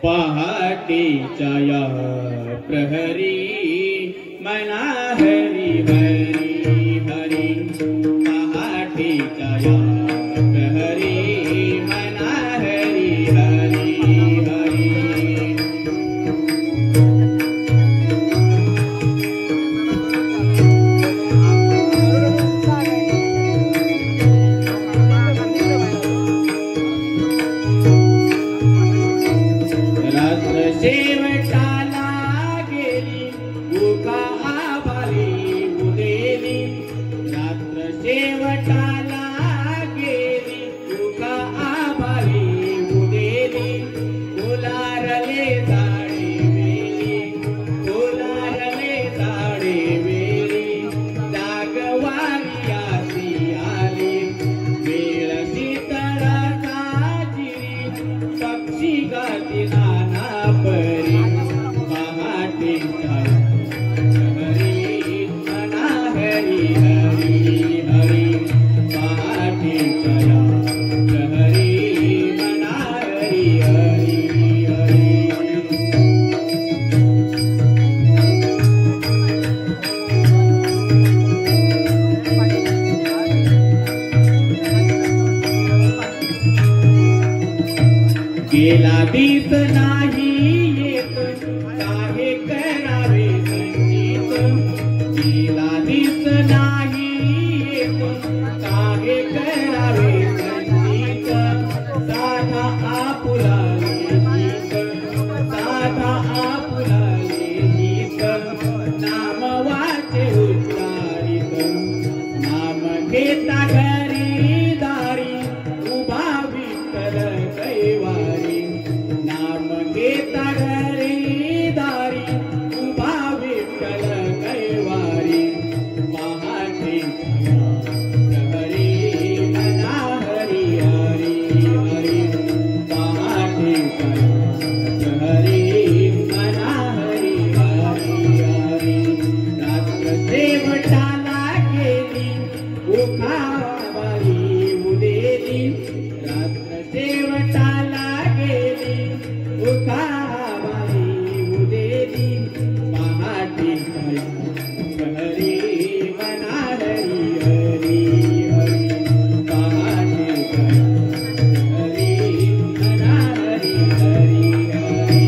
पहाटेच्या या प्रहरी मना हरी हरी हरी पहाटेच्या या प्रहरी मना हरी हरी हरी शेवटाला गेली उका आभारी उदेली रात्र शेवटाला गेली उका आभारी उदेली फुलारले झाडे वेली फुलारले झाडे वेली जागवारी आसी आली वेळ शीतळाचा जिरी पक्षी गाती नाना परी पहाटेच्या हरी मना हरी हरी हरी पहाटेच्या हरी मना हरी हरी हरी गेला दीप नाही येत काहे करावे संचित गेला दीप नाही येत काहे करावे संचित साधा आपुलाले गीत साधा आपुलाले गीत नाम वाचे उच्चारित नाम घेता घरी दारी उभा विठ्ठल कैवारी नाम घेता घरी दारी उभा विठ्ठल कैवारी पहाटेच्या हरी मना हरी हरी हरी पहाटेच्या हरी मना हरी हरी हरी रात्र शेवटाला गेली उखावारी उदेली रात्र शेवटाला गेली उखावारी उदेली पहाटेच्या हरी मना हरी हरी हरी पहाटेच्या हरी मना हरी हरी हरी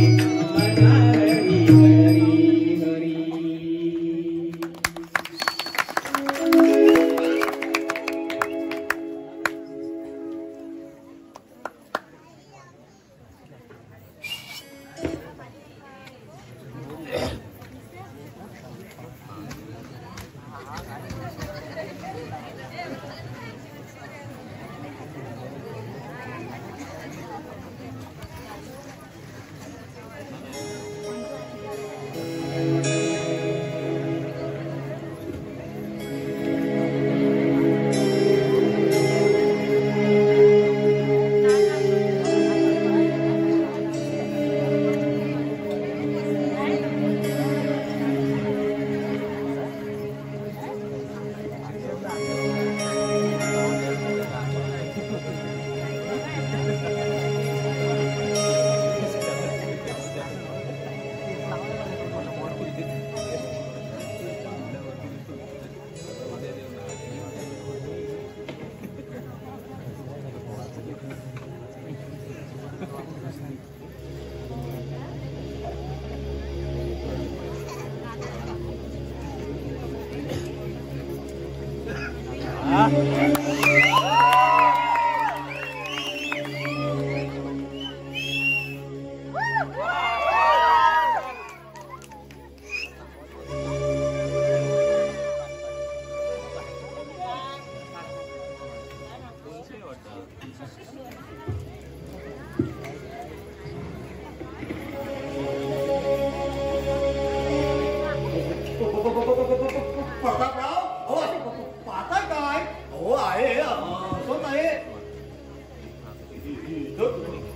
मना हरी हरी हरी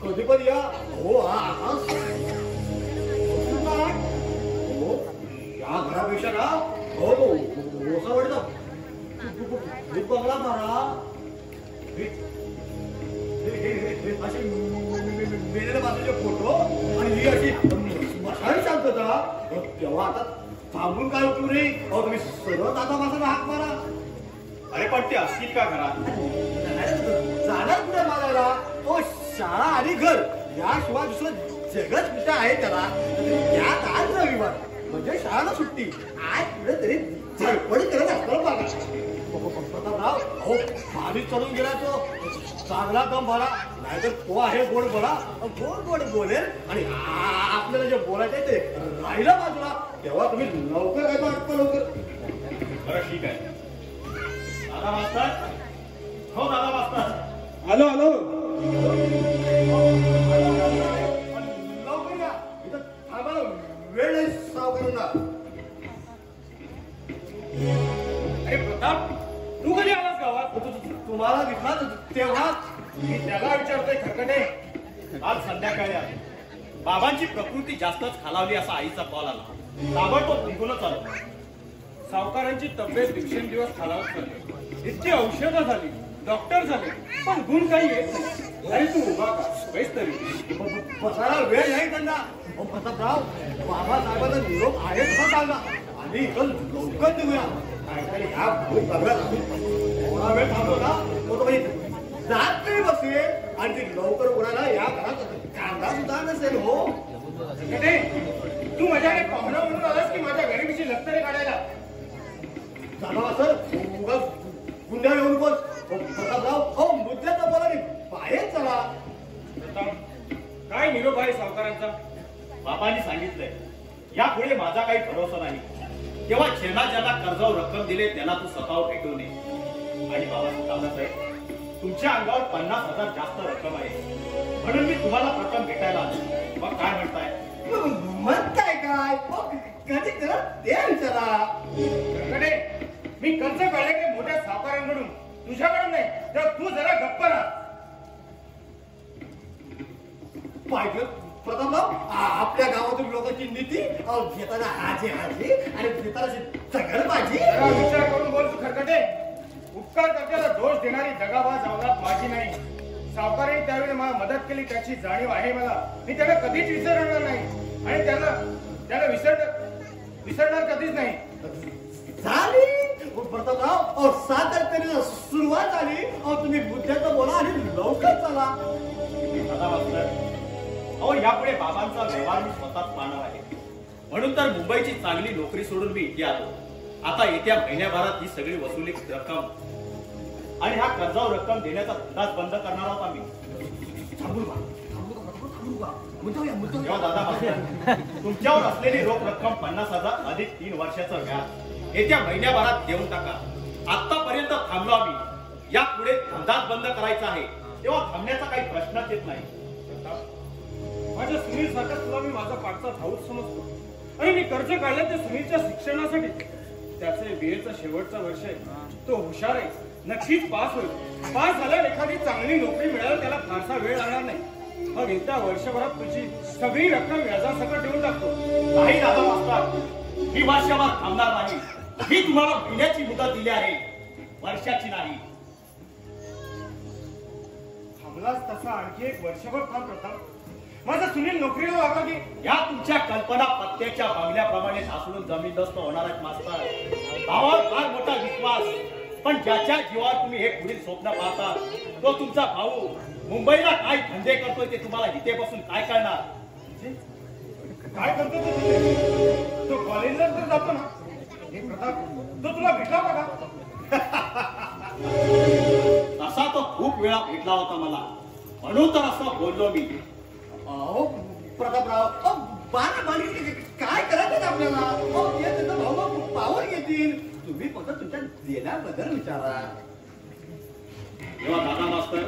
कधीपण या हो या घरापेक्षा ना हो ओसावडचा भूत बंगला मारा असे मेलेल्या माणसाचे फोटो आणि ही अशी मशाल शांतता तेव्हा आता थांबून काय उपयोग नाही. अहो तुम्ही सर्व दादा माणसाला हाक मारा. अरे पण ते असतील का घरात? जाणार कुठे मारायला? तो शाळा आणि घर याशिवाय दुसरं जगच कुठे आहे त्याला. त्यात आज रविवार म्हणजे शाळा सुट्टी. आज पुढे तरी झडपडी करत असतो बघा. प्रतापराव अहो आधी चढून गेला तो चांगला दम भरा. नाहीतर तो आहे गोड बोला. गोड गोड बोलेल आणि आपल्याला जे बोलायचं ते राहिलं बाजूला. तेव्हा तुम्ही लवकर काय वाटतं लवकर. बरं ठीक आहे. दादा मास्तर, हो दादा मास्तर. आलो आलो. लवकर या. इथं थांबायला वेळ नाही सावकारांना. अरे प्रताप, तू कधी आलास गावात? तुम्हाला दिसला तेव्हा मी त्याला विचारतोय खरकटे. आज संध्याकाळी आलो. बाबांची प्रकृती जास्तच खालावली असा आईचा कॉल आला. ताबडतोब निघूनच आलो. सावकारांची तब्येत दिवसेंदिवस खालावत चालली. इतकी औषधं झाली, डॉक्टर झाले, पण गुण काही येत नाही. अरे तू उभा का बैस तरी. बसायला वेळ नाही त्यांना. प्रतापराव बाबासाहेबांचा निरोप आहे कसा सांगा. आणि इथं लवकर निघूया. काहीतरी ह्या बघत थोडा वेळ थांबलो ना तो म्हणजे जात तरी बसेल आणि ती लवकर उडायला या घरात कांदा सुद्धा नसेल. हो खरकटे, तू माझ्याकडे पाहुणा म्हणून आलास की माझ्या गरिबीची लक्तरे काढायला? जागा सर उगा गुंड्या येऊन बोल. प्रतापराव हो मुद्द्याचा बोला नाही बाहेर चला. प्रताप, काय निरोप आहे सावकारांचा? बाबांनी सांगितलंय यापुढे माझा काही भरोसा नाही. तेव्हा ज्यांना ज्यांना कर्जावर रक्कम दिले त्यांना तू स्वतःवर भेटू नये. आणि बाबासाहेब तुमच्या अंगावर 50,000 जास्त रक्कम आहे म्हणून मी तुम्हाला प्रथम भेटायला आलो. मग काय म्हणताय? म्हणताय काय? कधी करा ते विचारा. खरकटे, मी कर्ज काढले की मोठ्या सावकारांकडून, तुझ्याकडून नाही. तर तू जरा गप्प राहा. पाहिजे प्रतापराव आपल्या गावातील लोकांची नीती घेताना हाजी हाजी आणि घेताना सगळं पाहिजे. जरा विचार करून बोल तू खरकटे. उपकार करण्याला दोष देणारी जगाबाज अवलाद माझी नाही. सावकारांनी त्यावेळी मला मदत केली त्याची जाणीव आहे मला. मी त्याला कधीच विसरणार नाही आणि त्याला विसरणार कधीच नाही. झाली प्रतापराव 7 तारखेला सुरुवात झाली. तुम्ही मुद्द्याचं बोला आणि लवकर चला. दादा मास्तर, अहो यापुढे बाबांचा व्यवहार मी स्वतःच पाहणार आहे. म्हणून तर मुंबईची चांगली नोकरी सोडून मी इथे आलो. आता येत्या महिन्याभरात ही सगळी वसुली रक्कम आणि हा कर्जावर रक्कम देण्याचा धंदाच बंद करणार आहोत आम्ही. तेव्हा दादा मास्तर, तुमच्यावर असलेली रोख रक्कम 50,000 अधिक 3 वर्षाचं व्याज येत्या महिन्याभरात देऊन टाका. आतापर्यंत थांबलो आम्ही. यापुढे धंदाच बंद करायचा आहे तेव्हा थांबण्याचा काही प्रश्नच येत नाही. माझ्या सुनील सारखा तुला मी माझा पाठचा भाऊच समजतो. आणि मी कर्ज काढलं ते सुनीलच्या शिक्षणासाठी. त्याचे बीएचं शेवटचं वर्ष आहे. तो हुशार आहे, नक्कीच पास होईल. पास झाल्यावर एखादी चांगली नोकरी मिळाल त्याला फारसा वेळ लागणार नाही. मग येत्या वर्षभरात तुझी सगळी रक्कम व्याजासकट देऊन टाकतो. नाही दादा मास्तर, मी वर्षभर थांबणार नाही. मी तुम्हाला महिन्याची मुदत दिली आहे, वर्षाची नाही. थांबलास तसा आणखी एक वर्षभर थांब प्रताप. माझा सुनील नोकरीला लागला की या तुमच्या कल्पना पत्त्याच्या बांगल्याप्रमाणे ढासळून जमीनदोस्त होणार आहेत मास्तर. भावावर फार मोठा विश्वास, पण ज्याच्या जीवावर तुम्ही हे पुढील स्वप्न पाहता तो तुमचा भाऊ मुंबईला काय धंदे करतोय ते तुम्हाला इथे बसून काय कळणार? काय करतो तू तिथे? तो कॉलेजला तर जातो ना. हे प्रताप, तो तुला भेटला का? तसा तो खूप वेळा भेटला होता मला, म्हणून तर असं बोललो मी. अहो प्रतापराव बाणी काय करायचं आपल्याला? भाऊ पावर घेतील. तुम्ही फक्त तुमच्या देण्याबद्दल विचारा. तेव्हा दादा मास्तर,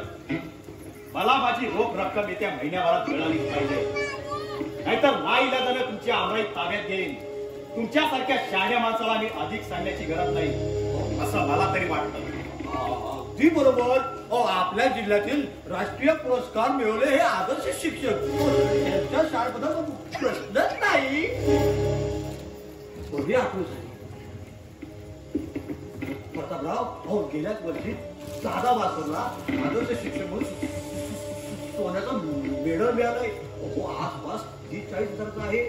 मला माझी रोख रक्कम येत्या महिन्याभरात मिळालीच पाहिजे. नाहीतर नाईलाजाने तुमच्या आमराईत ताब्यात घेईन. तुमच्यासारख्या शहाण्या माणसाला मी अधिक सांगण्याची गरज नाही असं मला तरी वाटतं. अगदी बरोबर. आपल्या जिल्ह्यातील राष्ट्रीय पुरस्कार मिळवले हे आदर्श शिक्षक. त्यांच्या शाळेबद्दल प्रश्नच नाही. बरी आठवण झाली प्रतापराव. गेल्याच वर्षी दादा मास्तरला आदर्श शिक्षक म्हणून सोन्याचं मेडल मिळालंय. अहो आसपास 30-40 हजाराचं आहे.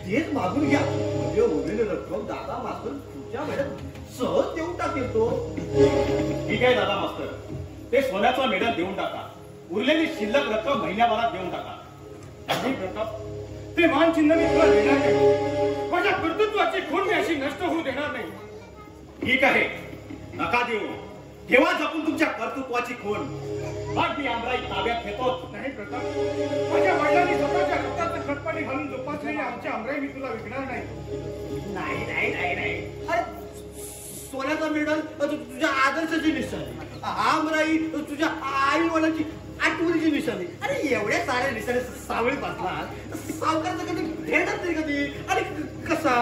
तेच मागून घ्या म्हणजे उरलेली रक्कम दादा मास्तर तुमच्या मेडल सहज देऊन टाकेल तो. ठीक आहे दादा मास्तर, ते सोन्याचं मेडल देऊन टाका. उरलेली शिल्लक रक्कम महिन्याभरात देऊन टाका. नाही प्रताप, ते मानचिन्ह मी तुला देणार नाही. माझ्या कर्तृत्वाची खूण मी अशी नष्ट होऊ देणार नाही. ठीक आहे, नका देऊ. ठेवा जपून तुमच्या कर्तृत्वाची खूण. मग मी आमराई ताब्यात घेतो. नाही प्रताप, माझ्या वडिलांनी स्वतःच्या रक्ताचं खतपाणी घालून जोपासलेली आमच्या आमराई मी तुला विकणार नाही. नाही नाही नाही नाही अरे सोन्याचा मेडल तुझ्या आदर्शाची निशाणी, आमराई तुझ्या आई वडिलांची आठवणीची निशाणी. अरे एवढ्या साऱ्या निशाणी सावळी पासणार सावकाराचं कधी भेटत नाही कधी. आणि कसा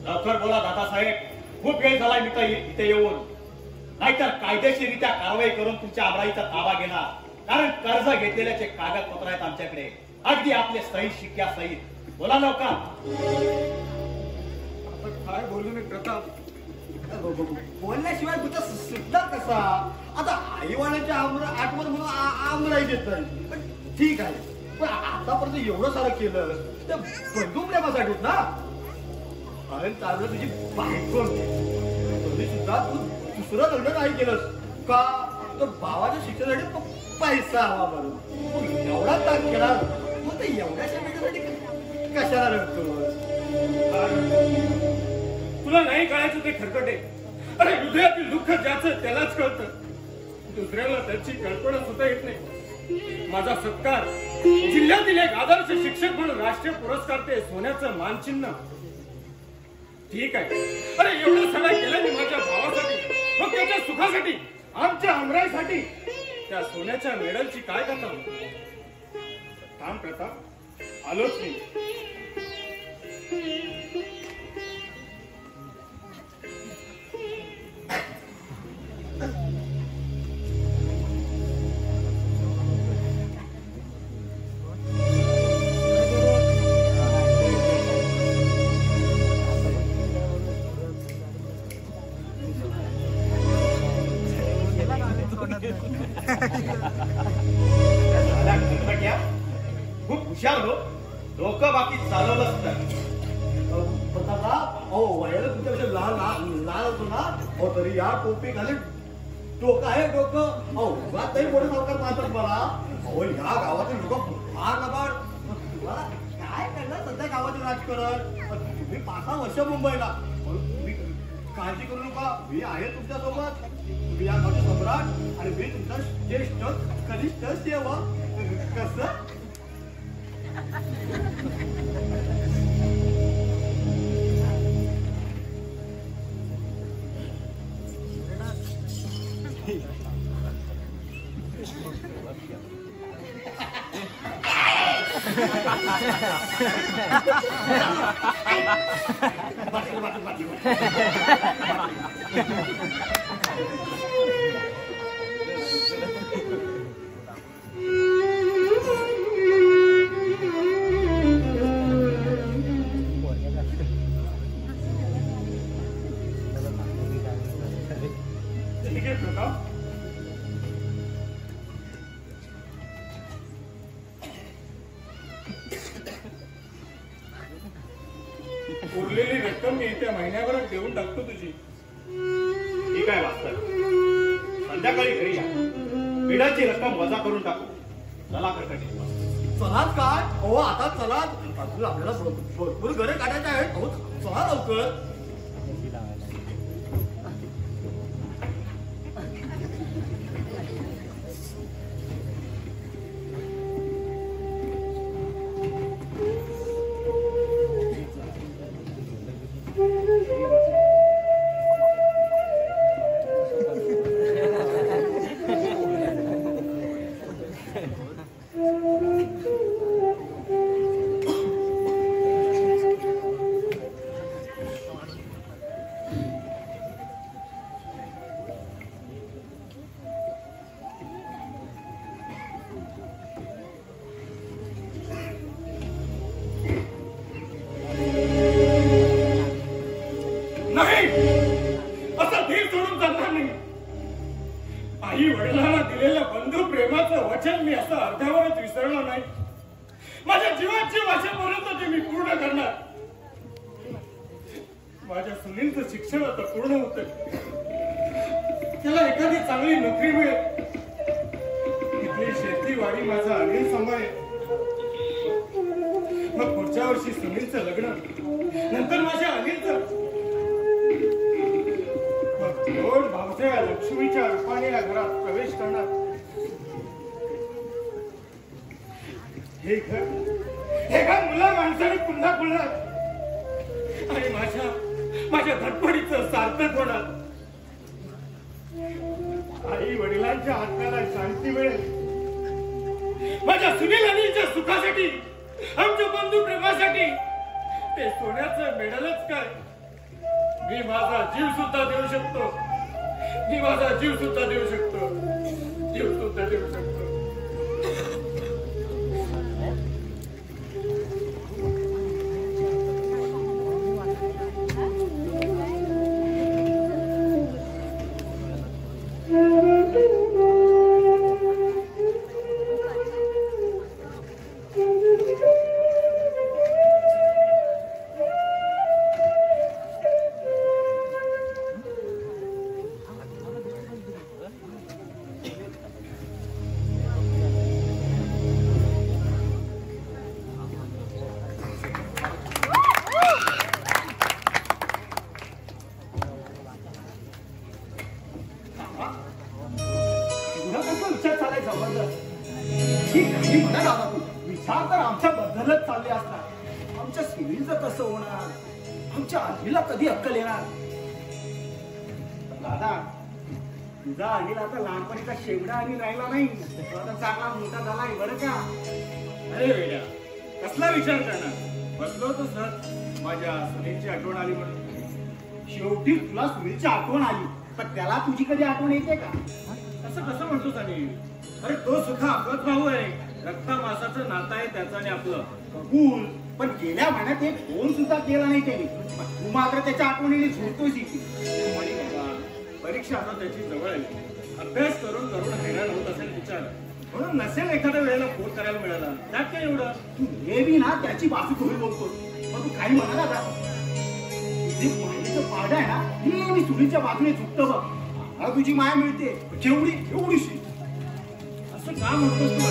लवकर बोला दादासाहेब, खूप वेळ झाला मी इथे येऊन. नाहीतर कायदेशीररित्या कारवाई करून तुमच्या आमराईचा ताबा घेणार. कारण कर्ज घेतलेल्याचे कागदपत्र आहेत आमच्याकडे, अगदी आपले सही शिक्क्या सहित. बोला लवकर. आता काय बोलू मी प्रताप? बोलल्याशिवाय तुझा सुद्धा कसा. आता आई वडिलांच्या आठवण म्हणून आमराई देत नाही. पण ठीक आहे, पण आतापर्यंत एवढं सारं केलं त्या बंधू प्रेमासाठीच ना. अरे चाललं तुझी बायको तरी सुद्धा तू दुसरं लग्न नाही केलंस का? तर भावाच्या शिक्षणासाठी पैसा हवा म्हणून एवढा ताक केला. मग ते एवढ्याच्या मिळण्यासाठी कशाला रडतोस? तुला नाही कळायचं ते खरकटे. अरे हृदयातील दुःख ज्याचं त्यालाच कळतं, दुसऱ्याला त्याची कल्पना सुद्धा येत नाही. माझा सत्कार जिल्ह्यातील एक आदर्श शिक्षक म्हणून राष्ट्रीय पुरस्कार ते सोन्याचं मानचिन्ह. ठीक आहे, अरे एवढं सगळं केलं मी माझ्या भावासाठी, मग त्याच्या सुखासाठी, आमच्या आमराईसाठी. त्या सोन्याच्या मेडलची काय करता? थांब प्रताप, आलोच मी. खूप हुशार हो, डोकं बाकी चालवलंच तर. पण दादा अहो वयाला तुमच्यापेक्षा लहान होतो ना. अहो तरी या टोपी घालून डोकं आहे डोकं. अहो उगाच तरी मोठे सावकार मानतात मला. अहो ह्या गावातील लोक फार लबाड. तुम्हाला काय करणार सध्या गावातील राजकारण? तुम्ही 5-6 वर्ष मुंबईला. तुम्ही काळजी करू नका, मी आहे तुमच्या सोबत. तुम्ही या गावचे सम्राट आणि मी तुमचा ज्येष्ठ कनिष्ठ सेवक. कसं उरलेली रक्कम मी येत्या महिन्याभरात देऊन टाकतो तुझी. ठीक आहे मास्तर, संध्याकाळी घरी या. मेडलची रक्कम वजा करून टाकू. चला खरकटे. चलात काय? अहो आता चलात. अजून आपल्याला भरपूर घरे काढायचे आहेत. अहो चला लवकर. आई वडिलांना दिलेलं बंधू प्रेमाचं वचन मी असं अर्ध्यावरच विसरलो नाही. माझ्या जीवाची वाचा बोलत होती मी पूर्ण करणार. माझ्या सुनीलचं शिक्षण आता पूर्ण होत, त्याला एखादी चांगली नोकरी मिळेल, तिथली शेतीवाडी माझा अनिल सांभाळेल. मग पुढच्या वर्षी सुनीलचं लग्न, नंतर माझ्या अनिलचं. गोड भावच्या लक्ष्मीच्या रूपाने या घरात प्रवेश करणार. हे घर मुला माणसाने पुन्हा खुलणार आणि माझ्या धडपडीचं सार्थक होणार. आई वडिलांच्या हाताला शांती मिळेल. माझ्या सुनील अनिलच्या सुखासाठी, आमच्या बंधू प्रेमासाठी ते सोन्याचं मेडलच काय, मी माझा जीव सुद्धा देऊ शकतो. मी माझा जीव सुद्धा देऊ शकतो. जीव सुद्धा देऊ शकतो. विचार तर आमच्या बद्दलच चालले असतात. आमच्या सुनीलचं कसं होणार, आमच्या अनिलला कधी अक्कल येणार. दादा, तुझा अनिल आता लहानपणीचा शेवडा अनिल राहिला नाही, तो आता चांगला मोठा झालाय बरं का. अरे वेड्या, कसला विचार करणार. बसलो होतो सर, माझ्या सुनीलची आठवण आली म्हणून. शेवटी तुला सुनीलची आठवण आली, पण त्याला तुझी कधी आठवण येते का. असं कसं म्हणतोस अनिल. अरे तो सुद्धा आपलाच भाऊ आहे, रक्ता मासाचं नातं आहे त्याचं आणि आपलं. कबूल, पण गेल्या महिन्यात एक फोन सुद्धा केला नाही त्याने. तू मात्र त्याच्या आठवणीने झोडतोय. परीक्षा आता त्याची जवळ आहे, अभ्यास करून हैराण होत असेल विचार, म्हणून नसेल एखाद्या वेळेला फोन करायला मिळाला. त्यात काय एवढं. तू नेहमी ना त्याची बाजू थोडी बोलतो, पण तू काही म्हणाला का. जे पाहिलेचं पाड आहे ना, नेहमी सुनीलच्या बाजूने झुकतं बघ. मला तुझी माया मिळते एवढीशी. असं का म्हणतोस तू.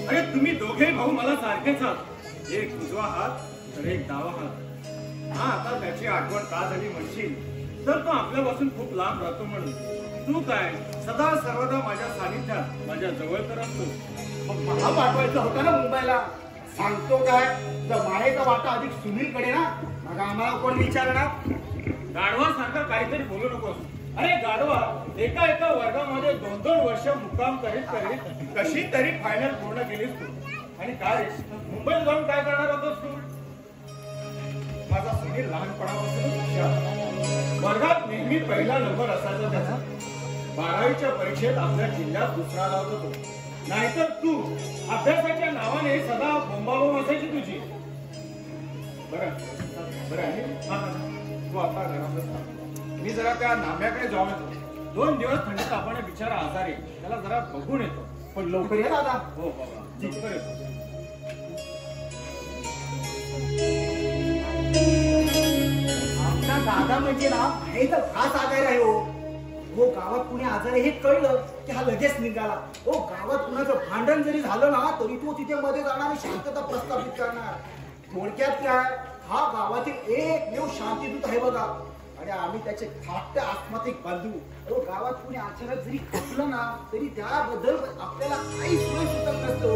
अरे तुम्ही दोघे भाऊ मला सारखेच आहात, एक उजवा हात तर एक डावा हात. हा, आता त्याची आठवण का झाली म्हणशील तर तो आपल्यापासून खूप लांब राहतो म्हणून. तू काय सदा सर्वदा माझ्या सानिध्यात, माझ्या जवळ तर असतो. मला पाठवायचं होतं ना मुंबईला. सांगतो काय, जर मायेचा वाटा अधिक सुनीलकडे ना, मग आम्हाला कोण विचारणार. गाढवासारखं काहीतरी बोलू नकोस. अरे गाढवा, एका वर्गामध्ये 2-2 वर्ष मुक्काम करीत कशी तरी फायनल पूर्ण केलीस तू. आणि काय मुंबईत जाऊन काय करणार होतोस तू. माझा सुनील लहानपणापासून हुशार, वर्गात नेहमी पहिला नंबर असायचा त्याचा. 12वीच्या परीक्षेत आपल्या जिल्ह्यात दुसरा लावत होतो. नाहीतर तू अभ्यासाच्या नावाने सदा बोंबाबोंब असायची तुझी. बरं आहे, तू आता घरात. मी जरा त्या नाम्याकडे जाऊन येतो. 2 दिवस थंडी तापाने बिचारा आजारी, त्याला जरा बघून येतो. पण लवकर ये दादा. हो बाबा, लवकर येतो. आमचा दादा म्हणजे ना हे तर खास आजारी आहे. हो गावात कुणी आजारी हे कळलं की हा लगेच निघाला. हो गावात कुणाचं भांडण जरी झालं ना तरी तो तिथे मध्ये जाणार आणि शांतता प्रस्थापित करणार. थोडक्यात काय, हा गावातील एकमेव शांतीदूत आहे बघा. आणि आम्ही त्याचे धाकटे आत्मातिक बांधू. अहो गावात कुणी अचानक जरी खपलं ना तरी त्याबद्दल आपल्याला काही सोय सुचत नसतो.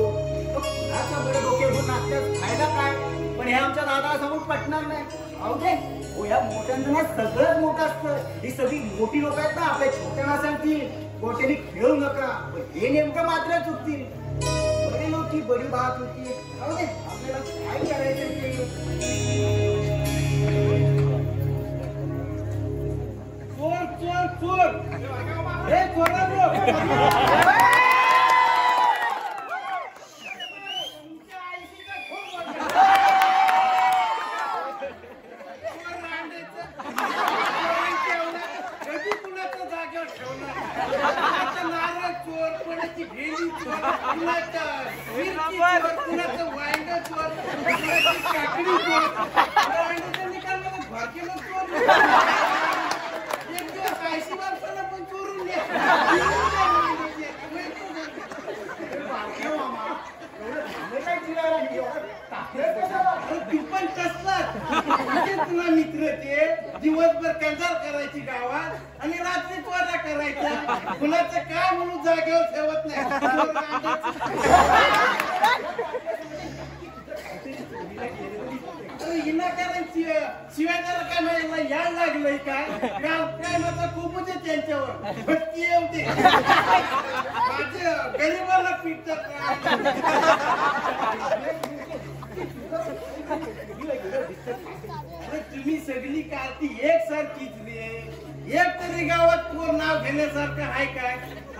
कुणाचा बरं डोक्यावर नाचण्यात फायदा काय. पण हे आमच्या दादा समोर पटणार नाही. अहो दे हो, या मोठ्यांना सगळंच मोठं असतं. ही सगळी मोठी लोक आहेत ना, आपल्या छोट्यांना सांगतील मोठ्याने खेळू नका, हे नेमकं मात्र चुकतील. बडी लोक की बडी बात होती. अहो दे, आपल्याला काय करायचं ते. चोर हे जागेवर ठेवणार. भेंडी चोर, कुणाचा मिरची चोर, कुणाचं वांग चोर, कुणाची काकडी चोर. अंड्याच्या निकालमध्ये भाकेला चोर. एक दिवस 80 वर्षाला पण चोरून द्या. तू पण कसलाच तुला मित्र ते दिवसभर कंगाल करायची गावात आणि रात्री चोऱ्या करायच्या. कुणाचं काय म्हणून जागेवर ठेवत नाही. हिना करायची शिवाय त्याला काय माहिती यायला लागलंय काय काय माझा खूपच आहे त्यांच्यावर भटकी येते. माझे गरीबाला पिटतात. तुम्ही सगळी कार्ती एक सारखीच रे. एक तरी गावात चोर नाव घेण्यासारखं आहे काय.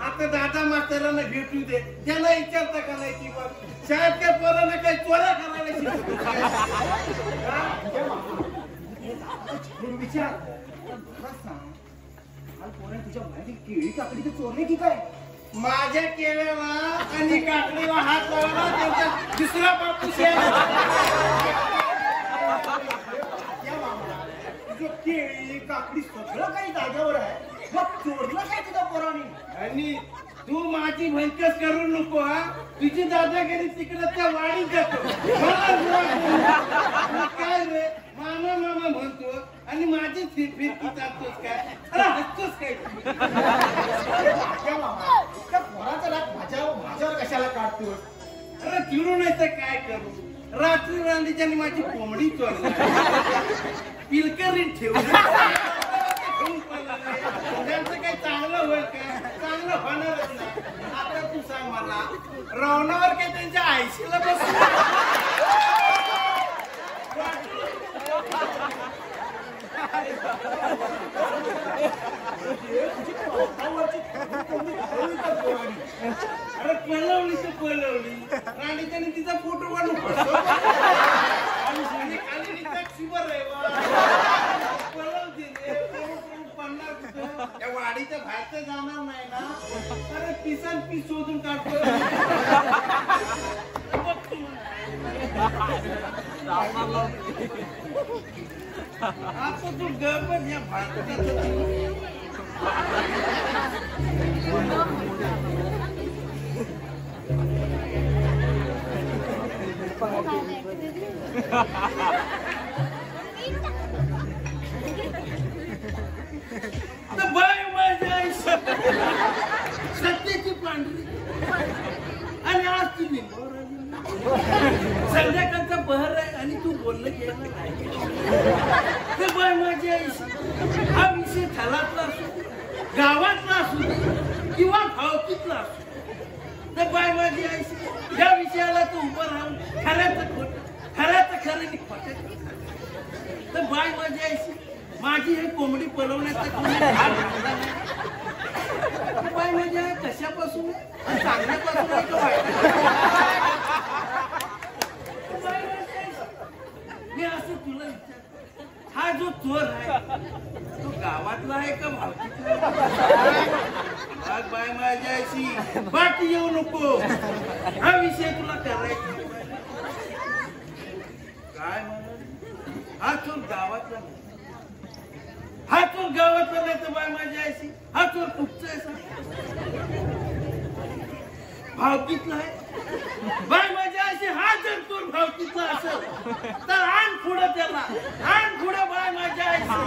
आता दादा मास्तरांना भेटू दे, त्याला विचारता का नाही की बघ शाळेतल्या पोरांना काही चोऱ्या करायला शिकवतो काय? विचार तुझ्या माहिती केळी काकडी तर चोरले की काय. माझ्या केळ्याला आणि काकडीला हात लावला त्यांचा दुसरा बापूस यायला. तुझं केळी काकडी सगळं काही जागेवर आहे, मग चोरलं काय तुझ्या पोराने. आणि तू माझी भंकस करू नको हा. तुझी दादागिरी तिकडे त्या वाढीत जातो. मला काय रे मामा मामा म्हणतो आणि माझी फिरकी चालतोस काय. अरे हसतोस काय. त्या पोराचा राग माझ्यावर कशाला काढतोय. अरे चिडू नाही तर काय करू. रात्री रांधीच्यानी माझी कोंबडी चोरली, पिलकरीत ठेवली. त्यांचं काही चांगलं होईल काय. चांगलं होणारच नाही. आता तू सांग मला रावणावर काय त्यांच्या आईशीला बसून अरे पळवली तर पळवली. राणीच्याने तिचा फोटो काढून आणि खाली तिचा शिवर आहे पळवते त्या वाडीच्या बाहेर तर जाणार नाही ना. अरे पिसान पीस शोधून काढतो. आता तू गपच या भारतात बाय माझ्या आई सत्याची पांढरी आणि आज तू निंबावर संध्याकाळचा बहर आहे आणि तू बोललं गेलं नाही. तर बाय माझी आई हा विषय थलातला असू, गावातला असू किंवा भावकीतला असू, तर बाय माझी आई या विषयाला तू उभं राहून खऱ्याचं खोटं खऱ्याचं खरं आणि खोटं. तर बाय माझी आई माझी हे कोंबडी पळवण्याचा कोणी भाग घातला नाही. बाय माझी आई कशापासून चांगल्यापासून आहे का वाईट. मी असं तुला विचार, हा जो चोर आहे तो गावातला आहे का भावकीतला. बाय माझ्या आईशी बाकी येऊ नको. हा विषय तुला करायचा काय म्हणून. हा चोर गावातला नाही. हा चोर गावातला नाही तर बाय माझ्या आईशी हा चोर कुठचा आहे भावकीतला आहे. बाय माझ्या आईशी हा जर चोर भावकीतला असेल तर आण पुढं त्याला. आण पुढं बाय माझ्या आईशी.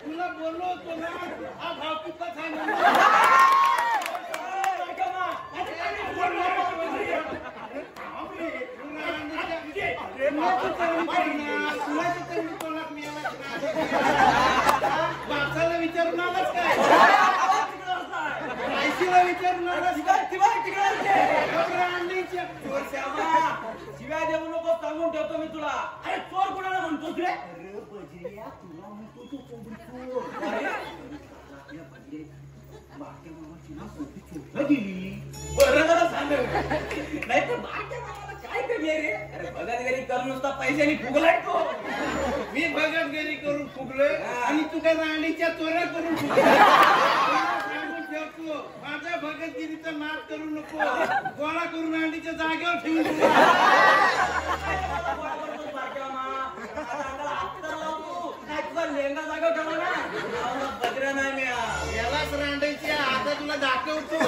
तुला बोललो होतो ना हा भावकीतलाच आहे म्हणून. बापाला विचारून आलाच काय. आयशीला विचारून आलास काय. शिव्या देऊ नको सांगून ठेवतो मी तुला. अरे चोर कुणाला म्हणतोस रे. बजरिया तुला म्हणतो तू कोंबडी चोर. बाकी मामाची ना कोंबडी चोरला गेली. बरं जरा सांग नाही तर बाकी मामाला काय नाही रे. अरे भगतगिरी करून नुसता पैशाने फुगलाय तो. मी भगतगिरी करून फुगलोय आणि तू काय राणीच्या चोऱ्या करून फुगलोय. सांगून ठेवतो माझ्या भगतगिरीचा नाद करू नको. गोळा करून राणीच्या जागेवर ठेवून ठेव. लेंगा जागा ठेवा ना. बजरा नाही मिळा यालाच रांडायची आता तुला दाखवतो.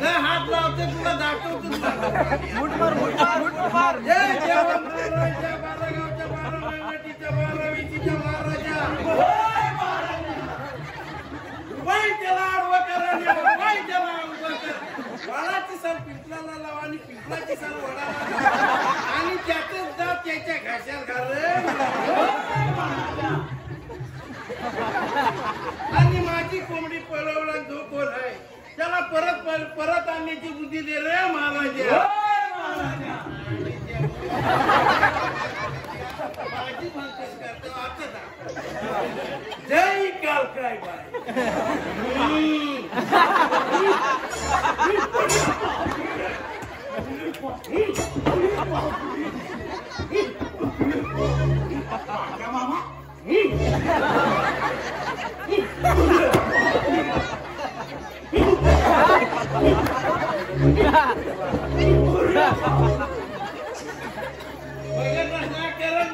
न हात लावते तुला दाखवतो. जय जवानराच्या बारागावच्या बाराटीच्या बारावीच्या महाराजा. बाई त्याला आडवं करा. बाई त्याला आडवं कर. वडाची सर पिंपलाला लावा आणि पिंपलाची सर वडाला आणि त्यातच जात त्याच्या घशात घाल. आणि माझी कोंबडी पळवला जो कोण आहे त्याला परत आणण्याची बुद्धी दे रे महाराजा. माझी म्हणतेस करतो आता जय काल काय बाय.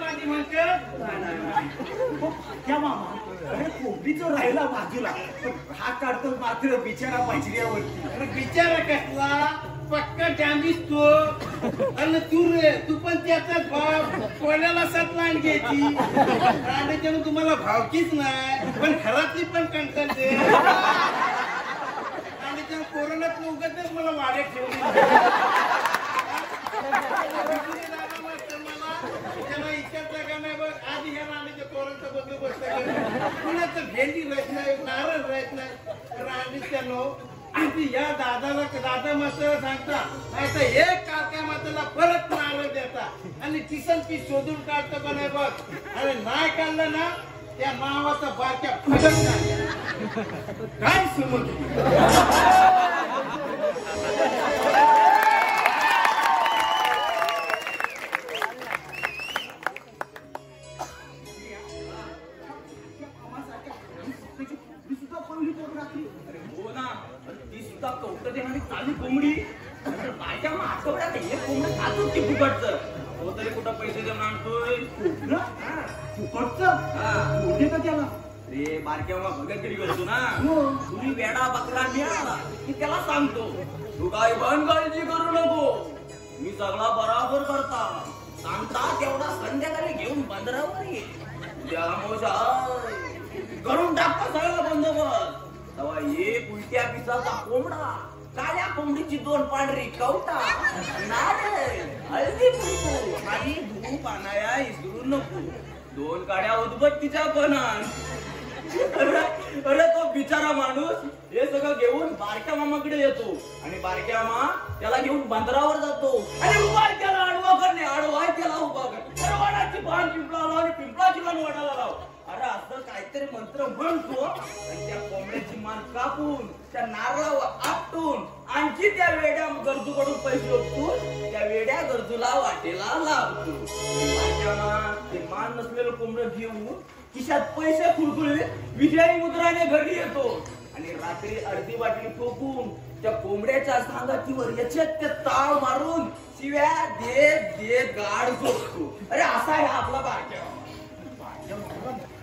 माझी म्हणते त्या मामा अरे कोंबडीचं राहिला बाजूला हात काढतो मात्र बिचारा पायचऱ्यावरती. अरे बिचारा कसला पक्का डांबीस तू. आणि तू रे तू पण त्याचाच भाव. कोणाला सतलान घ्यायची रांडेच्यानं तुम्हाला भावकीच नाही पण घरातली पण कंटन दे. रांडेच्यानं कोरोनात उगतच मला वाड्यात ठेवली. त्याला इच्छाचा का नाही बघ. आधी ह्या रांडेच्या कोरोनाचा बंदोबस्त कुणाचं भेंडी राहत नाही नारळ राहत नाही. रांडेच्यानो आधी या दादाला दादा मात्र सांगता नाही तर एक काका मात्राला परत नारळ देता आणि किसन पीस शोधून काढतो का नाही बघ. अरे नाही काढलं ना त्या नावाचा बारक्या फगत नाही. काय समज चालू कोंबडी माझ्या आठवड्यात एक कोंबडी खातो की फुकटचं. तो तरी कुठं पैसे देऊन आणतोय फुकटचं का त्याला. रे बारक्या भगतगिरी करतो ना. तुम्ही वेडा बकरा मिळाला की त्याला सांगतो तू काय पण काळजी करू नको. मी सगळा बराबर करता. सांगता तेवढा संध्याकाळी घेऊन बंदरावर ये. उद्या करून टाकता सगळा बंदोबस्त. तेव्हा एक उलट्या पिसाचा कोंबडा काळ्या कोंबडीची 2 पांढरी कवटा नारळ हळदी कुंकू आणि धूप आणाया इसरू नको. 2 काड्या उदबत्तीच्या बनान. अरे तो बिचारा माणूस हे सगळं घेऊन बारक्या मामाकडे येतो आणि बारक्या मामा त्याला घेऊन बंदरावर जातो आणि उभा त्याला आडवा करणे आडवा त्याला उभा कर. वडाची पान पिंपळा लाव आणि पिंपळाची पान वडाला लाव. अरे असं काहीतरी मंत्र म्हणतो आणि त्या कोंबड्याची मान कापून त्या नारळावर आपटून आणखी त्या वेड्या गरजूकडून पैसे उपटून त्या वेड्या गरजूला वाटेला लावतो. ते मान नसलेलं कोंबड घेऊन खिशात पैसे खुळखुळे विजयी मुद्राने घरी येतो आणि रात्री अर्धी बाटली ठोकून त्या कोंबड्याच्या सांगातीवर याच्यात ते ताळ मारून शिव्या देत देत गाड झोपतो. अरे असा आहे आपला बारक्या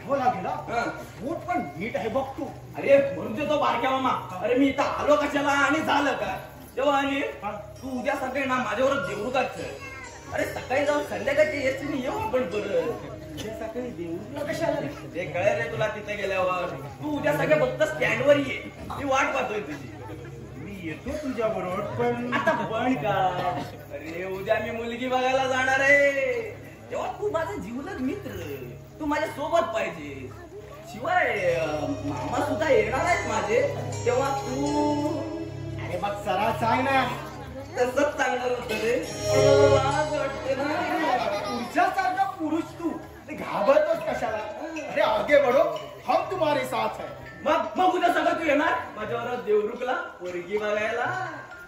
पोट पण नीट आहे बघ तू. अरे म्हणून देतो बारक्या मामा. अरे मी इथं आलो कशाला आणि झालं का तेव्हा आणि तू उद्या सकाळी ना माझ्यावरच देवरुगात चल. अरे सकाळी जाऊन संध्याकाळची एसटीने येऊ आपण परत. सकाळी देऊ कशाला ते कळेल रे तुला तिथे गेल्यावर. तू उद्या सगळे फक्त स्टँडवर ये. मी वाट पाहतोय तुझी. मी येतो तुझ्या बरोबर पण आता पण काय. अरे उद्या मी मुलगी बघायला जाणार आहे. तेव्हा तू माझा जीवलग मित्र. तू माझ्या सोबत पाहिजे. शिवाय मामा सुद्धा येणार आहेत माझे. तेव्हा तू अरे मग सराच आहे ना. तसंच सांगणार होतं रे. लाज वाटते ना. तुझ्यासारखा पुरुष तू घाबरतोस कशाला. अरे आगे बढो हम तुम्हारे साथ है. मग उद्या सगळं तू येणार माझ्यावर देवरुखला पोरगी बघायला.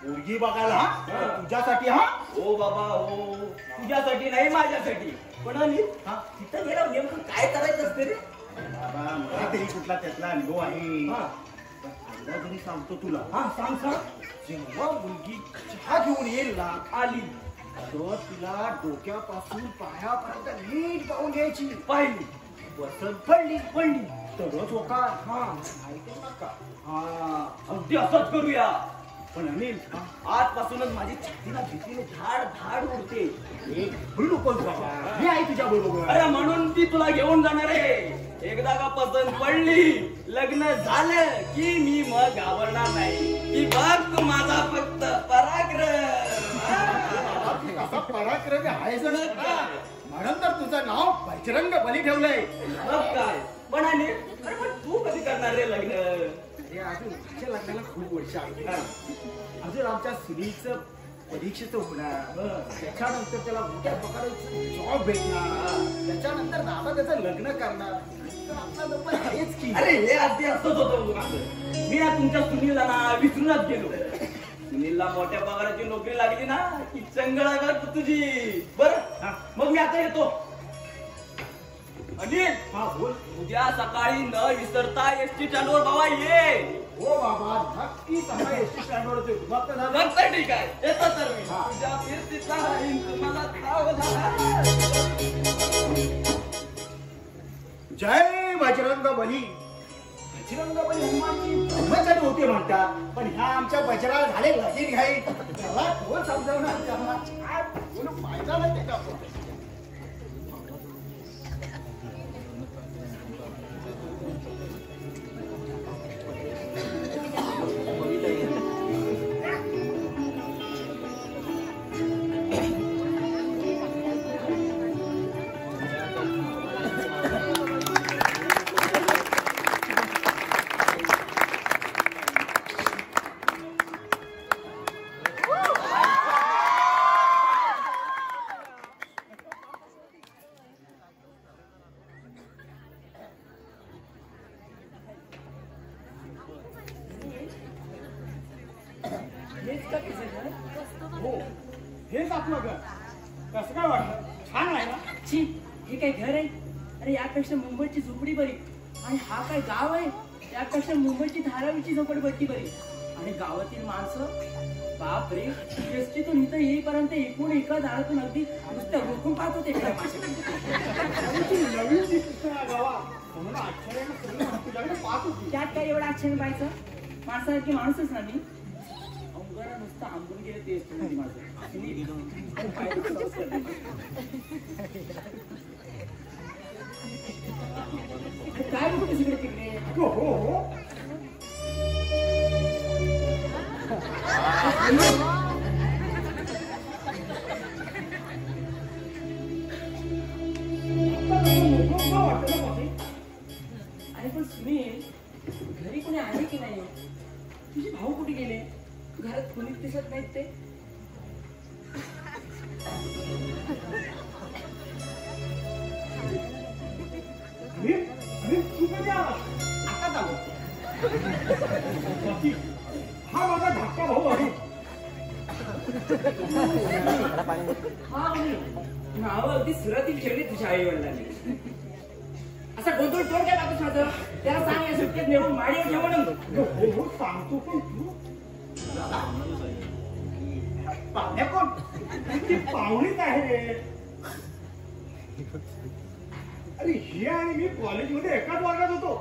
पोरगी बघायला हा तुझ्यासाठी हा हो बाबा हो, तुझ्यासाठी नाही माझ्यासाठी. पण अनिल हा तिथं गेला नेमकं काय करायचं असते रे? बाबा मला तरी कुठला त्यातला अनुभव आहे हा. एकदा तरी सांगतो तुला हा सांग सांग. जेव्हा मुलगी चहा घेऊन येईल ना आली तर तिला डोक्यापासून पायापर्यंत नीट पाहून घ्यायची पाहिली वसंत पडली पडली. तरच होकार हा ऐकू नका हा अगदी असंच करूया. पण अनिल आजपासूनच माझी छातीला भीतीने धाड धाड उडते. एक बोलू नकोस बाबा मी आहे तुझ्या बरोबर अरे म्हणून ती तुला घेऊन जाणार आहे. एकदा का पसंत पडली लग्न झालं की मी मग घाबरणार नाही. की बघ माझा फक्त पराक्रम. असा पराक्रमी आहेच ना म्हणून तर तुझं नाव बजरंग बली ठेवलंय मग काय पण आणि अरे पण तू कधी करणार रे लग्न? हे अजून माझ्या लग्नाला खूप वर्ष आहे अजून आमच्या सुनीचं परीक्षेचं होणार त्याच्यानंतर त्याला मोठ्या प्रकारे जॉब भेटणार त्याच्यानंतर दादा त्याचं लग्न करणार तर आपला नंबर आहेच की अरे हे अगदी असंच होतं माझं. मी ना तुमच्या सुनीलला ना विसरूनच गेलो. सुनीलला मोठ्या पगाराची नोकरी लागली ना की चंगळा करतो तुझी. बरं मग मी आता येतो. अनिल हा बोल उद्या सकाळी न विसरता एसटी स्टँडवर बाबा ये. हो बाबा नक्की सकाळी एसटी स्टँडवर होते मग तर झालं. मग तर ठीक आहे येतो तर मी. हा. तुझ्या फिरतीचा राहीन तुम्हाला ठाव. जय बजरंग बली बजरंग बली हनुमानची ब्रह्मचारी होते म्हणतात पण ह्या आमच्या बजराला झाले लगीन घाई त्याला कोण समजावणार त्याला काय कोण फायदा नाही त्याचा हो हेच आपलं घर. कसं काय वाटलं? छान आहे ना? छी हे काय घर आहे? अरे यापेक्षा मुंबईची झोपडी बरी. आणि हा काय गाव आहे? त्यापेक्षा मुंबईची धारावीची झोपडपट्टी बरी. आणि गावातील माणसं बाप रे एसटीतून इथं येईपर्यंत एकूण एका दारातून अगदी नुसतं रोखून पाहत होते एका माणसाकडे. नवीन दिसत गावा म्हणून आश्चर्यानं सगळी तुझ्याकडे पाहत होती. त्यात काय एवढं आश्चर्य पाहायचं? माणसासारखी माणूसच ना मी. अवघड नुसतं आंबून गेले तेच तुम्ही माझं. काय कुठे तिकडे तिकडे हो हो हो अरे पण सुनील घरी कोणी आले की नाही? तुझे भाऊ कुठे गेले? घरात कोणीच दिसत नाहीत ते. तू कधी आला? आता आलो हा माझा धाकटा भाऊ आहे. हा नाव अगदी सुरुवातीला ठेवली तुझ्या आई वडिलांनी. असा गोंधळ तोड काय लागतो माझं? त्याला सांग या सुट्टीत नेऊन माडीवर ठेव म्हणून. हो हो सांगतो पण तू पाहुण्या कोण ती पाहुणीच आहे रे. अरे ही आणि मी कॉलेजमध्ये एकाच वर्गात होतो.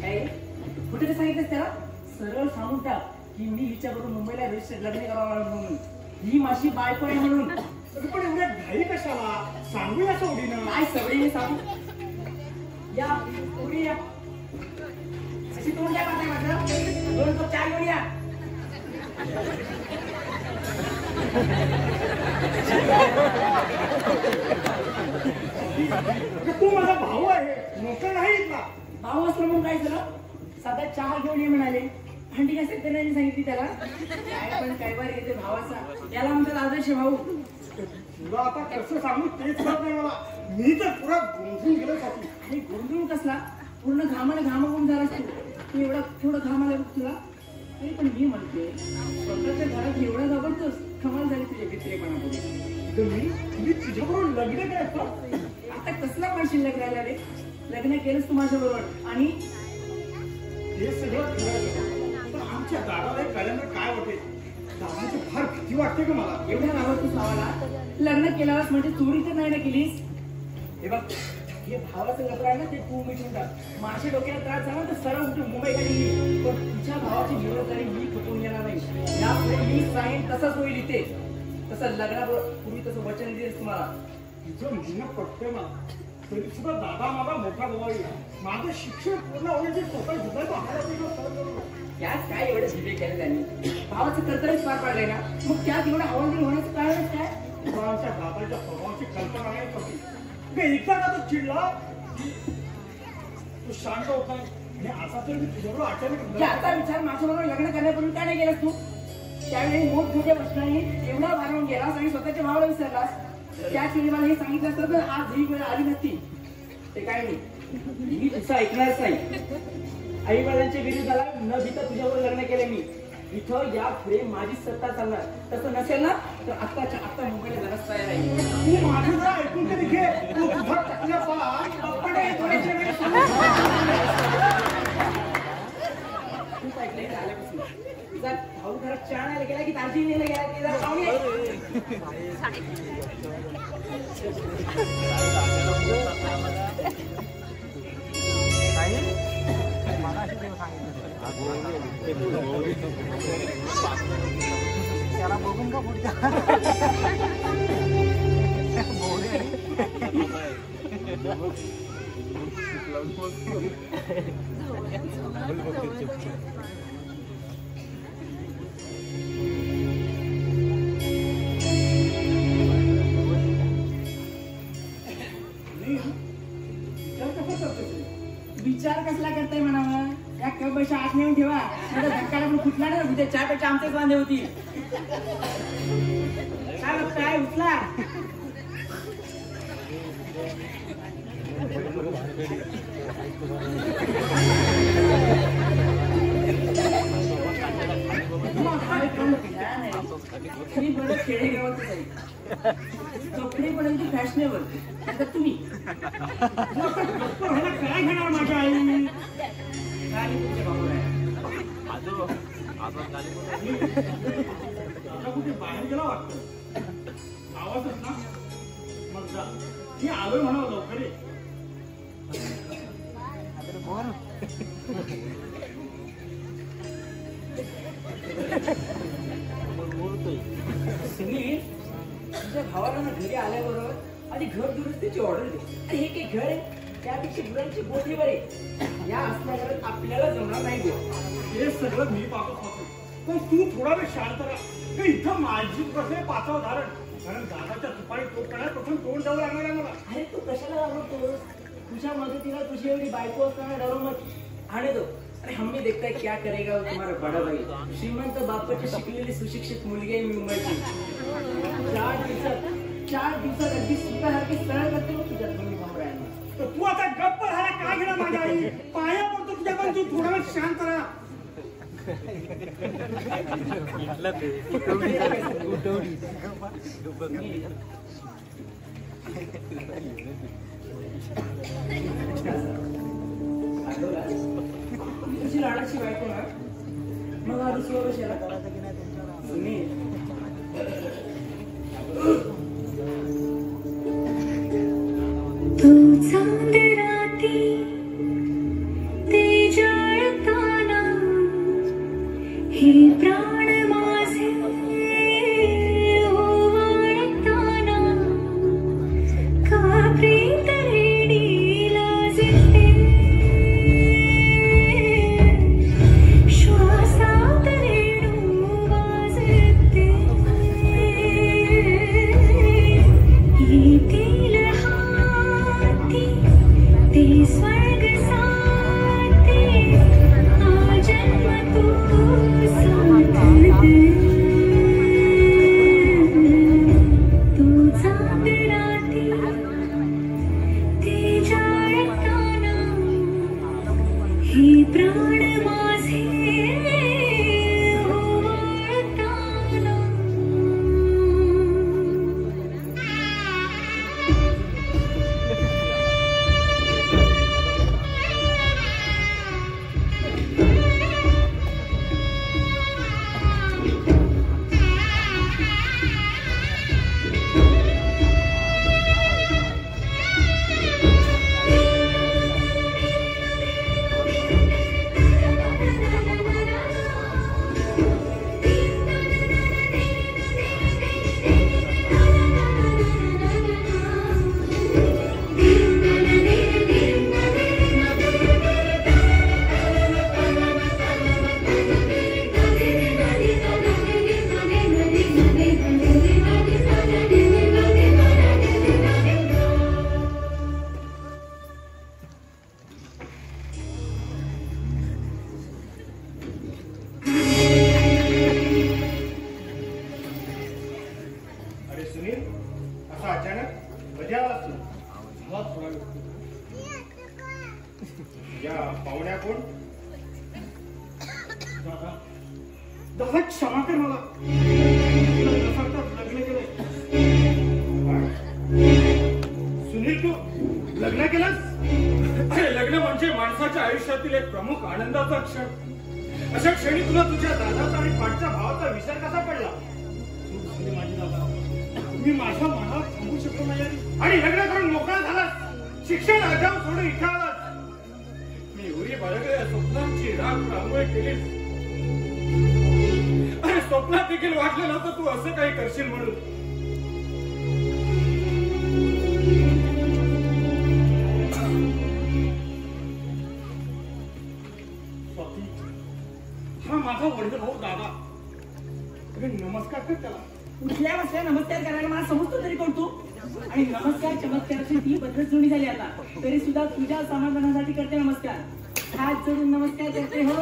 काय कुठे सांगितलंस त्याला? सरळ सांगून टाक की मी हिच्याबरोबर मुंबईला रजिस्टर लग्न करावं म्हणून. ही माझी बायको आहे म्हणून. पण एवढ्या घाई कशाला? सांगूया सोडीनं. काय सगळी सांगू? या पुढे या. अशी तोंड काय पाहताय माझं? 2 कप चहा घेऊन या. तू माझा भाऊ आहे नोकर नाही इथला. भाऊ असलं म्हणून काय झालं? साधा चहा घेऊन ये म्हणाले. भांडी कसे त्यांनी सांगितली त्याला. काय पण काय वर येते भावाचा. याला म्हणतात आदर्श भाऊ. तुला आता कसं सांगू तेच कळत नाही मला. मी तर पुरा गोंधळून गेलो स्वाती. आणि गोंधळून कसला पूर्ण घामाने घामावून झालास तू एवढा थोडं घामाला तुला. अरे पण मी म्हणते स्वतःच्या घरात एवढा घाबरतोस. कमाल झाली तुझ्या भित्रेपणामध्ये. मी तुझ्याबरोबर लग्न करायचं. आता कसला पण शिल्लक राहिला रे. लग्न केलंस तू माझ्या बरोबर आणि हे सगळं करायचं पण आमच्या दादाला कळल्यानं काय होते. दादाची फार भीती वाटते का मला. एवढ्या घाबरतोस भावाला. लग्न केल्यास म्हणजे चोरी तर नाही ना केलीस. हे बघ हे भावाचं लग्न आहे ना ते तू मिटून टाक. माझ्या डोक्याला त्रास झाला तर सरळ उठून मुंबईकडे गेली. पण तुझ्या भावाची जबाबदारी मी खपून घेणार नाही. यापुढे मी सांगेन तसंच होईल इथे. तसं लग्नापूर्वी तसं वचन दिलेस तुम्हाला. तुझं म्हणणं पटतंय मला. तरी सुद्धा दादा माझा मोठा भाऊ आहे. माझं शिक्षण पूर्ण होण्याचे स्वतः सुद्धा यात काय एवढे दिवे केले त्यांनी. भावाचं कर्तव्यच पार पाडलंय ना मग त्यात एवढं अवलंबून होण्याचं कारण काय. आमच्या दादाच्या स्वभावाची कल्पना नाही होती. एकदा का तो चिडला तू शांत होत नाही. आणि आता तर मी तुझ्याबरोबर अचानक याचा विचार माझ्याबरोबर लग्न करण्यापूर्वी का नाही केलास तू. त्यावेळी मोठमोठ्या प्रश्नांनी एवढा भारावून गेलास आणि स्वतःच्या भावाला विसरलास. त्याच वेळी मला हे सांगितलं असतं तर आज ही वेळ आली नसती. ते काय नाही मी तुझं ऐकणारच नाही. आई वडिलांच्या विरुद्धाला न भीता तुझ्यावर लग्न केलं मी. इथं या पुढे माझी सत्ता चालणार. तसं नसेल ना तर आत्ताच्या आत्ता मुंबईला जाण्यास तयार आहे. तू माझं जरा ऐकून तरी घे. तू तुझा टाकल्या खूप ऐकलंय आल्यापासून. तुझा भाऊ घरात चहा नाही गेला की ताजी नेला गेला की जरा पाहुणे. त्याला बघून का पुढच्या विचार कसला करताय म्हणावं. या कपाशी आत नेऊन ठेवा. धक्काला पण फुटला ना उद्या चहापेक्षा आमचेच वांदे होतील. काय बघताय उचला. मी बरं खेडेगावात जाईल. कपडे पण फॅशनेबल. आता तुम्ही काय घेणार माझ्या आई. काय तुमच्या भाऊ आहे. आता कुठे बाहेर गेला वाटतं. आवाजच ना मग जा. मी आलोय म्हणावं लवकर ये. सुनील तुझ्या भावाला ना घरी आल्याबरोबर आधी घर दुरुस्तीची ऑर्डर दे. आणि हे काही घर आहे त्यापेक्षा गुरांची गोठी बरे. या असल्या घरात आपल्याला जमणार नाही गो. हे सगळं मी पाहत होतो पण तू थोडा वेळ शांत राहा. इथं माझी कसं पाचाव धारण. कारण दादाच्या तुपाळी तोड करण्यापासून तोंड द्यावं लागणार आहे मला. अरे तू कशाला घाबरतोस. तुझ्या मदतीला तुझी एवढी बायको असताना डरो मत. आणे दो. अरे हमने देखता है क्या करेगा तुम्हारा बड़ा भाई. श्रीमंत बापाची शिकलेली सुशिक्षित मुलगी आहे मुंबईची. 4 दिवसात अगदी स्वतःसारखी सरळ करते मग तुझ्या तुम्ही तर तू आता गप्प राहा. काय घेणार माझ्या आई. पाया पडतो तुझ्या पण तू थोडा वेळ शांत राहा. तुझी लाडाची बायको ना मग हा दुसरा कशाला. सुनील तू चांद राती ते जाळताना हे प्राण माझे ओवाळताना का प्रीत रेडी लाजते. श्वासात रेणू वाजते. येतील हाती ते स्वर्ग साते. हा जन्म तू साथ दे. तुझा मला थोडा वेळ. या पाहुण्या कोण? दादा दादा क्षमा कर मला. लग्न केलंय. सुनील तू लग्न केलंस? अरे लग्न म्हणजे माणसाच्या आयुष्यातील एक प्रमुख आनंदाचा क्षण. अशा क्षणी तुला तुझ्या दादाचा आणि पाठच्या भावाचा विचार कसा पडला? माझी दादा मी माझ्या मनात थांबू शकलो नाही आणि लग्न करून मोकळा झालास. शिक्षण अजाव सोडून इथे आलास. मी उरी बाळगलेल्या स्वप्नांची राख रांगोळी केलीस. अरे स्वप्नात देखील वाटलं नव्हतं तू असं काही करशील म्हणून. हा माझा वडील भाऊ दादा. नमस्कार कर त्याला. उठल्या बसल्या नमस्कार करायला मला समजतो तरी कोण तू? आणि नमस्कार चमत्काराची ती पद्धत जुनी झाली आता. तरी सुद्धा तुझ्या समाधानासाठी करते नमस्कार. हात जोडून नमस्कार करते. हो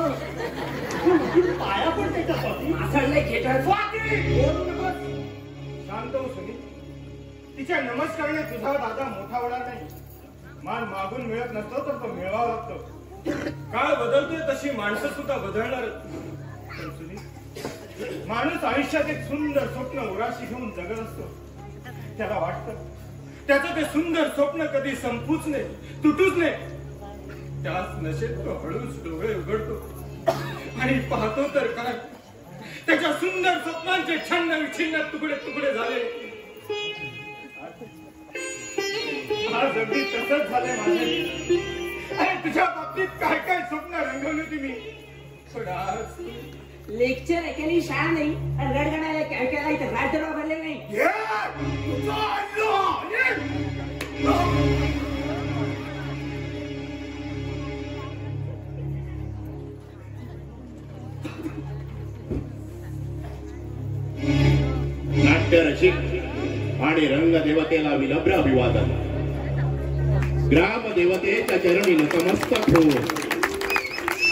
पाया पडते का स्वाती? मासाळले खेटर शांत हो सुनील. तिच्या नमस्कारने तुझा दादा मोठा होणार नाही. मान मागून मिळत नसतो तर तो मिळवावा लागतो. काळ बदलतोय तशी माणसं सुद्धा बदलणार. माणूस आयुष्यात एक सुंदर स्वप्न उराशी घेऊन जगत असतो. त्याला वाटतं त्याचं ते सुंदर स्वप्न कधी संपूच नाही, तुटूच नाही. त्याच नशेत तो हळूच डोळे उघडतो आणि पाहतो तर काय, त्याच्या सुंदर स्वप्नांचे छन्न विछिन्न तुकडे तुकडे झाले. आज अगदी तसंच झालंय माझे. अरे तुझ्या बाबतीत काय काय स्वप्न रंगवली होती मी. पण आज लेक्चर ऐकायला शाळा नाही आणि रडगडायला ऐकायला इथे राजदरबार भरले नाही. नाट्य रसिक आणि रंगदेवतेला विनम्र अभिवादन. ग्रामदेवतेच्या चरणी नतमस्तक होऊन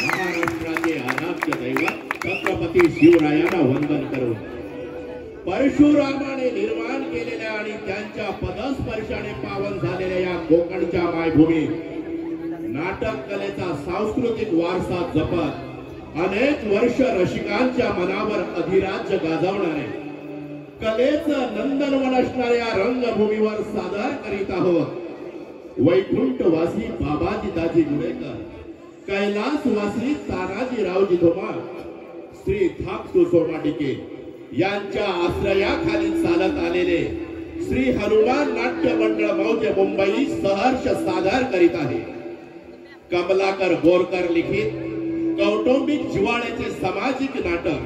महाराष्ट्राचे आराध्य दैवत छत्रपती शिवरायांना वंदन करून परशुरामाने निर्माण केलेल्या आणि त्यांच्या पदस्पर्शाने पावन झालेल्या या कोकणच्या मायभूमीत नाटक कलेचा सांस्कृतिक वारसा जपत अनेक वर्ष रसिकांच्या मनावर अधिराज्य गाजवणारे कलेचं नंदनवन असणाऱ्या रंगभूमीवर सादर करीत आहोत वैकुंठवासी बाबाजी दाजी गुडेकर, कैलासवासी तानाजी रावजी धोमाळ, श्री थापटू सोमाटिके यांच्या आश्रयाखाली चालत आलेले श्री हनुमान नाट्य मंडळ मौजे मुंबई सहर्ष सादर करीत आहे. कमलाकर बोरकर लिखित कौटुंबिक जिव्हाळ्याचे सामाजिक नाटक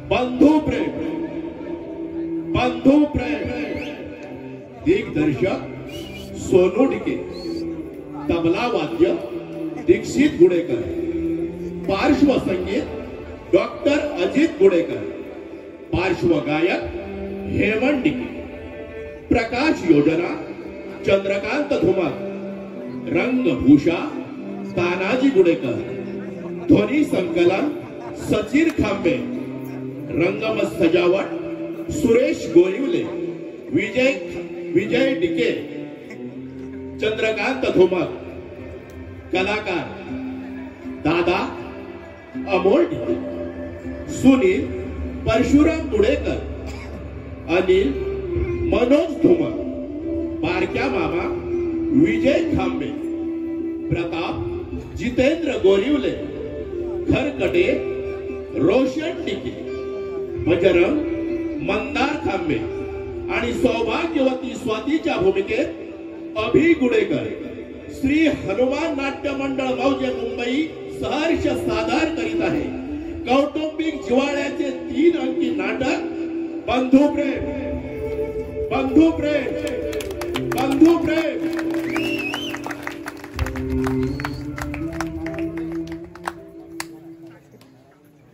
बंधू प्रेम. दिग्दर्शक सोनू डिके, तबला वाद्य दीक्षित गुडेकर, पार्श्वसंगीत डॉक्टर अजित गुडेकर, पार्श्वगायक हेमंत डिके, प्रकाश योजना चंद्रकांत धुमाळ, रंगभूषा तानाजी गुडेकर, ध्वनी संकलन सचिन खांबे, रंगमंच सजावट सुरेश गोरिवले, विजय डिके, चंद्रकांत धुमाळ, कलाकार दादा अमोल डिके, सुनील परशुराम गुडेकर, अनिल मनोज धुमाळ, बारक्या मामा विजय खांबे, प्रताप जितेंद्र गोरिवले, खरकटे रोशन डिके, बजरंग मंदार खांबे आणि सौभाग्यवती स्वातीच्या भूमिकेत अभि गुडेकर श्री हनुमान नाट्य मंडळ मौजे मुंबई सहर्ष सादर करीत आहे कौटुंबिक जिव्हाळ्याचे 3 अंकी नाटक बंधू प्रेम. बंधू प्रेम, बंधू प्रेम.